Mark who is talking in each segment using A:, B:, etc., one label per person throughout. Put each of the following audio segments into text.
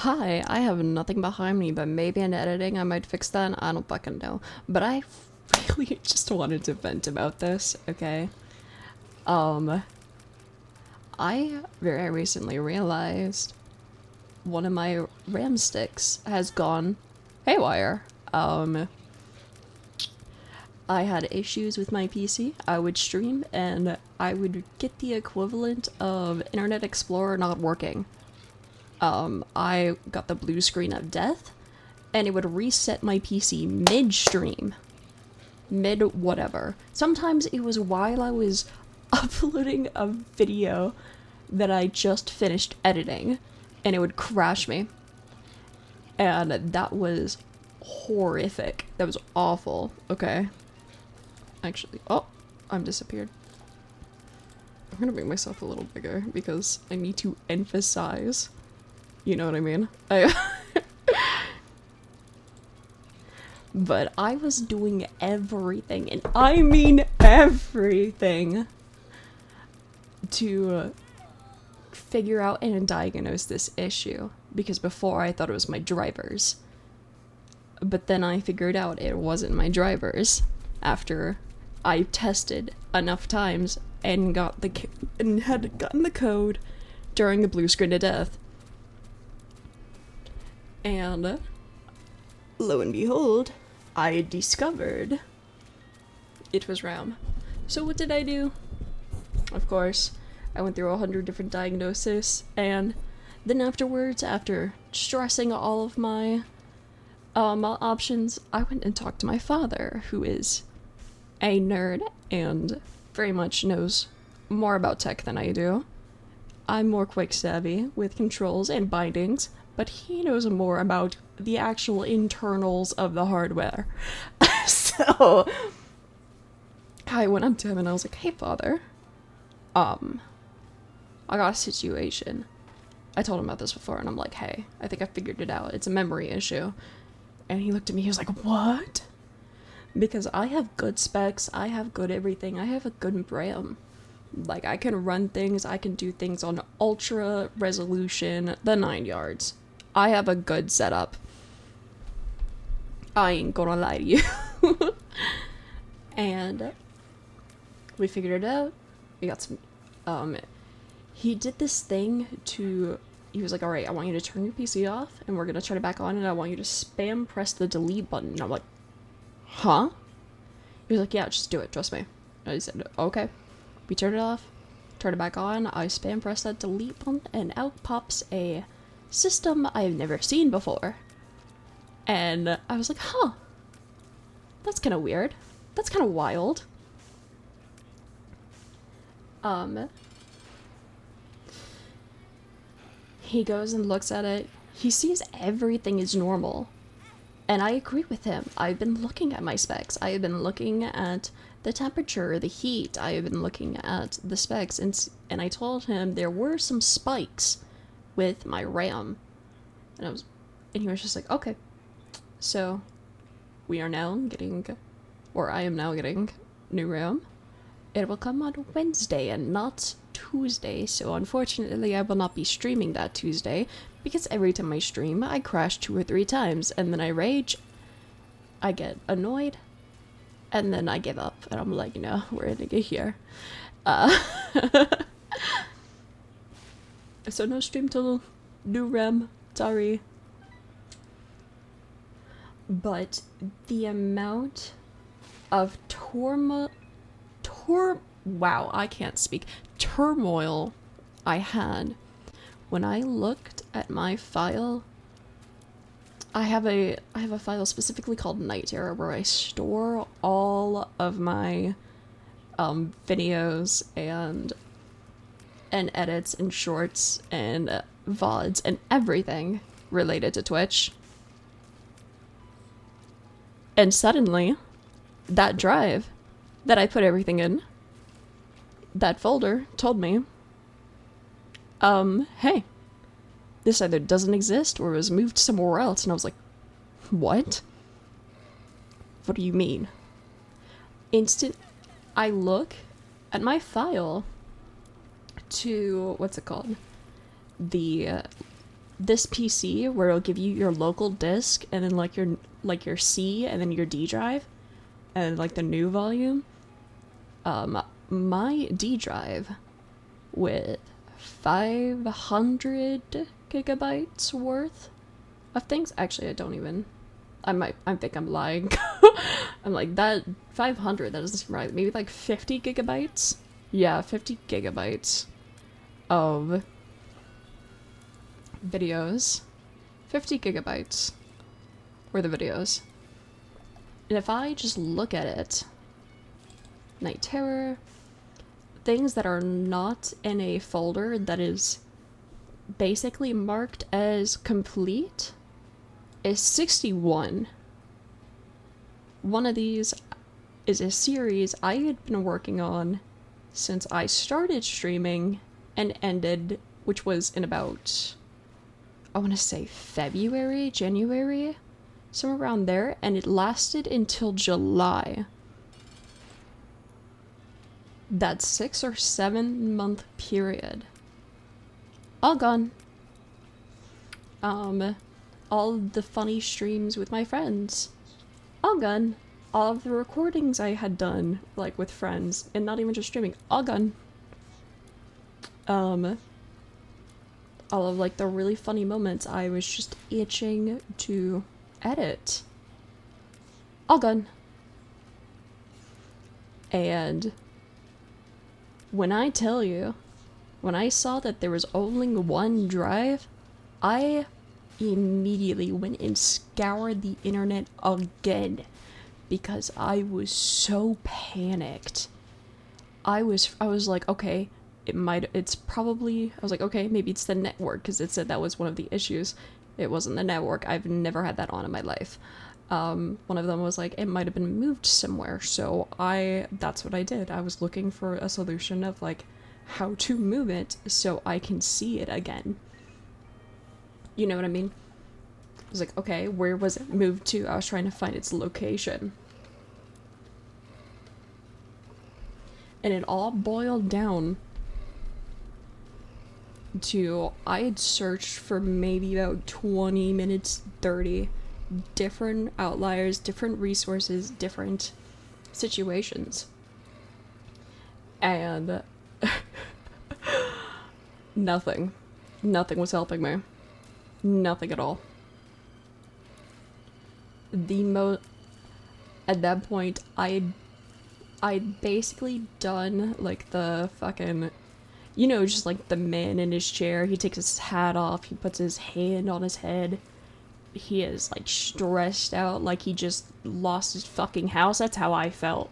A: Hi, I have nothing behind me, but maybe in editing I might fix that. I don't fucking know. But I really just wanted to vent about this, okay? Um, I very recently realized one of my RAM sticks has gone haywire. I had issues with my PC. I would stream and I would get the equivalent of Internet Explorer not working. I got the blue screen of death, and it would reset my PC mid-stream. Mid-whatever. Sometimes it was while I was uploading a video that I just finished editing, and it would crash me. And that was horrific. That was awful. Okay. Actually, oh, I'm disappeared. I'm gonna make myself a little bigger because I need to emphasize. You know what I mean? But I was doing everything, and I mean everything, to figure out and diagnose this issue. Because before I thought it was my drivers. But then I figured out it wasn't my drivers after I tested enough times and had gotten the code during the blue screen of death. And lo and behold, I discovered it was RAM. So what did I do? Of course, I went through 100 different diagnoses, and then afterwards, after stressing all of my options, I went and talked to my father, who is a nerd and very much knows more about tech than I do. I'm more quick savvy with controls and bindings, but he knows more about the actual internals of the hardware. So I went up to him and I was like, "Hey, father, I got a situation." I told him about this before, and I'm like, "Hey, I think I figured it out. It's a memory issue." And he looked at me, he was like, "What?" Because I have good specs, I have good everything, I have a good RAM. Like, I can run things, I can do things on ultra resolution, the 9 yards. I have a good setup. I ain't gonna lie to you. And we figured it out. We got some, he did this thing he was like, "Alright, I want you to turn your PC off, and we're gonna turn it back on, and I want you to spam press the delete button." And I'm like, "Huh?" He was like, "Yeah, just do it, trust me." And I said, "Okay." We turned it off, turned it back on, I spam press that delete button, and out pops a system I've never seen before. And I was like, "Huh, that's kind of weird. That's kind of wild." He goes and looks at it. He sees everything is normal. And I agree with him. I've been looking at my specs. I have been looking at the temperature, the heat. I have been looking at the specs, and I told him there were some spikes with my RAM. And he was just like, "Okay." So we are now getting, or I am now getting, new RAM. It will come on Wednesday and not Tuesday, so unfortunately I will not be streaming that Tuesday, because every time I stream, I crash 2 or 3 times, and then I rage, I get annoyed, and then I give up, and I'm like, "No, we're gonna get here." So no stream till new RAM, sorry. But the amount of wow, I can't speak. Turmoil I had when I looked at my file. I have a file specifically called Night Terror where I store all of my videos and edits and shorts and VODs and everything related to Twitch. And suddenly, that drive that I put everything in, that folder, told me, "Hey, this either doesn't exist or was moved somewhere else." And I was like, "What? What do you mean?" I look at my file to, what's it called? The this PC where it'll give you your local disk and then like your C and then your D drive and like the new volume. My D drive with 500 gigabytes worth of things. Actually, I think I'm lying. I'm like, that 500, that doesn't seem right. Maybe like 50 gigabytes? Yeah, 50 gigabytes of videos. 50 gigabytes worth of videos. And if I just look at it, Night Terror, things that are not in a folder that is basically marked as complete is 61. One of these is a series I had been working on since I started streaming and ended, which was in about, I want to say February, January, somewhere around there, and it lasted until July. That 6 or 7 month period. All gone. All the funny streams with my friends. All gone. All of the recordings I had done, like, with friends, and not even just streaming. All gone. All of, like, the really funny moments I was just itching to edit. All gone. And when I tell you, when I saw that there was only one drive, I immediately went and scoured the internet again because I was so panicked. I was like, okay, it's probably, I was like, okay, maybe it's the network, because it said that was one of the issues. It wasn't the network. I've never had that on in my life. One of them was like, it might have been moved somewhere, so that's what I did. I was looking for a solution of, like, how to move it so I can see it again. You know what I mean? I was like, okay, where was it moved to? I was trying to find its location. And it all boiled down to, I had searched for maybe about 20 minutes, 30 different outliers, different resources, different situations. And nothing was helping me. Nothing at all. At that point, I'd basically done, like, the fucking, you know, just like the man in his chair. He takes his hat off, he puts his hand on his head. He is, like, stressed out, like he just lost his fucking house. That's how I felt.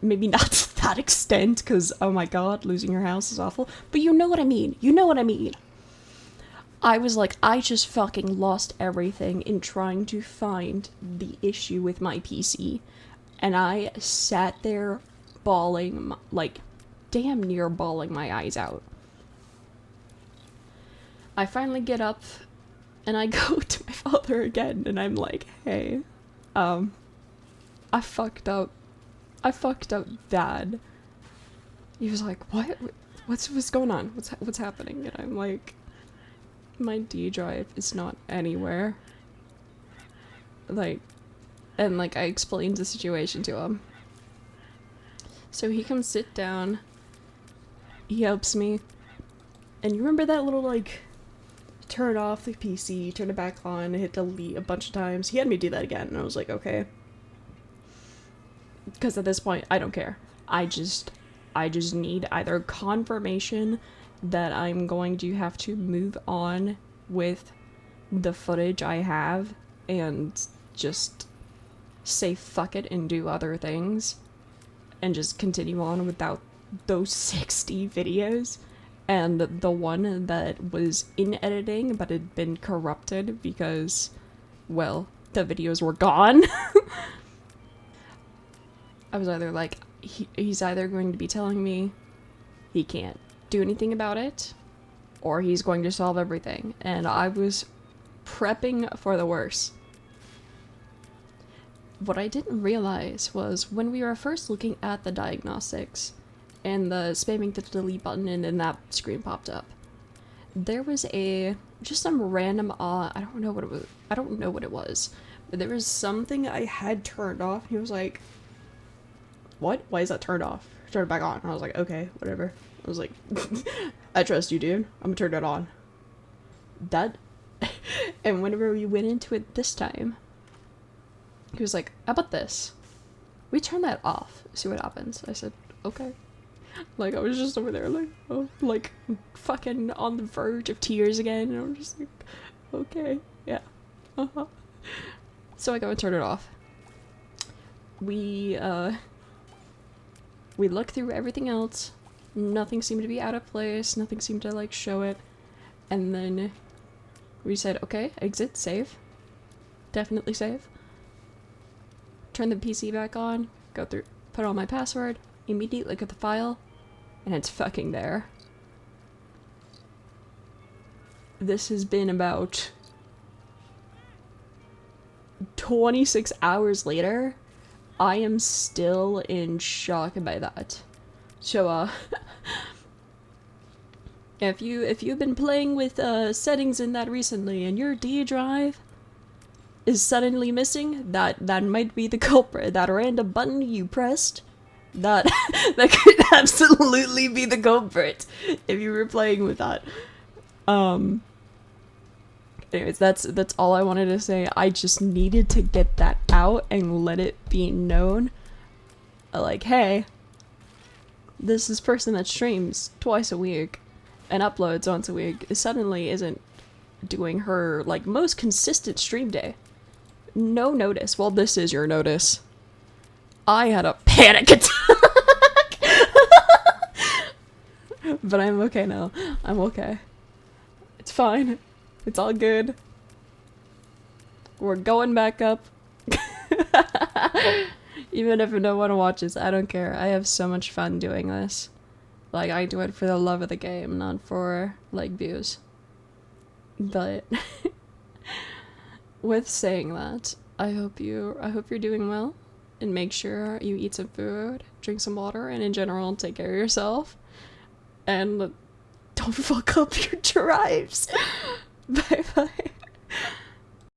A: Maybe not to that extent, because, oh my god, losing your house is awful. But you know what I mean. You know what I mean. I was like, I just fucking lost everything in trying to find the issue with my PC. And I sat there bawling, like, damn near bawling my eyes out. I finally get up, and I go to my father again, and I'm like, hey, I fucked up. I fucked up bad. He was like, what? What's going on? What's happening? And I'm like, my D drive is not anywhere. Like, and like, I explained the situation to him. So he comes sit down, he helps me, and you remember that little, like, turn off the PC, turn it back on, hit delete a bunch of times? He had me do that again, and I was like, okay. Because at this point, I don't care. I just need either confirmation that I'm going to have to move on with the footage I have and just say fuck it and do other things and just continue on without those 60 videos, and the one that was in editing but had been corrupted because, well, the videos were gone. I was either like, he's either going to be telling me he can't do anything about it, or he's going to solve everything, and I was prepping for the worst. What I didn't realize was when we were first looking at the diagnostics and the spamming the delete button and then that screen popped up, there was a just some random I don't know what it was. I don't know what it was. But there was something I had turned off. He was like, "What? Why is that turned off?" Turn it back on. I was like, "Okay, whatever." I was like, "I trust you, dude. I'm gonna turn it on." That and whenever we went into it this time, he was like, "How about this? We turn that off. See what happens." I said, "Okay." Like, I was just over there, like, oh, like, fucking on the verge of tears again, and I'm just like, okay, yeah, So I go and turn it off. We look through everything else. Nothing seemed to be out of place. Nothing seemed to, like, show it. And then we said, okay, exit, save. Definitely save. Turn the PC back on. Go through, put on my password. Immediately get the file. And it's fucking there. This has been about 26 hours later. I am still in shock by that. So, if you've been playing with settings in that recently and your D drive is suddenly missing, that might be the culprit. That random button you pressed, that could absolutely be the culprit if you were playing with that. Anyways, that's all I wanted to say. I just needed to get that out and let it be known. Like, hey, this person that streams twice a week and uploads once a week suddenly isn't doing her, like, most consistent stream day. No notice. Well, this is your notice. I had a panic attack. But I'm okay now. I'm okay. It's fine. It's all good. We're going back up. Even if no one watches, I don't care. I have so much fun doing this. Like, I do it for the love of the game, not for, like, views. But with saying that, I hope you're doing well, and make sure you eat some food, drink some water, and in general, take care of yourself. And don't fuck up your drives. Bye bye.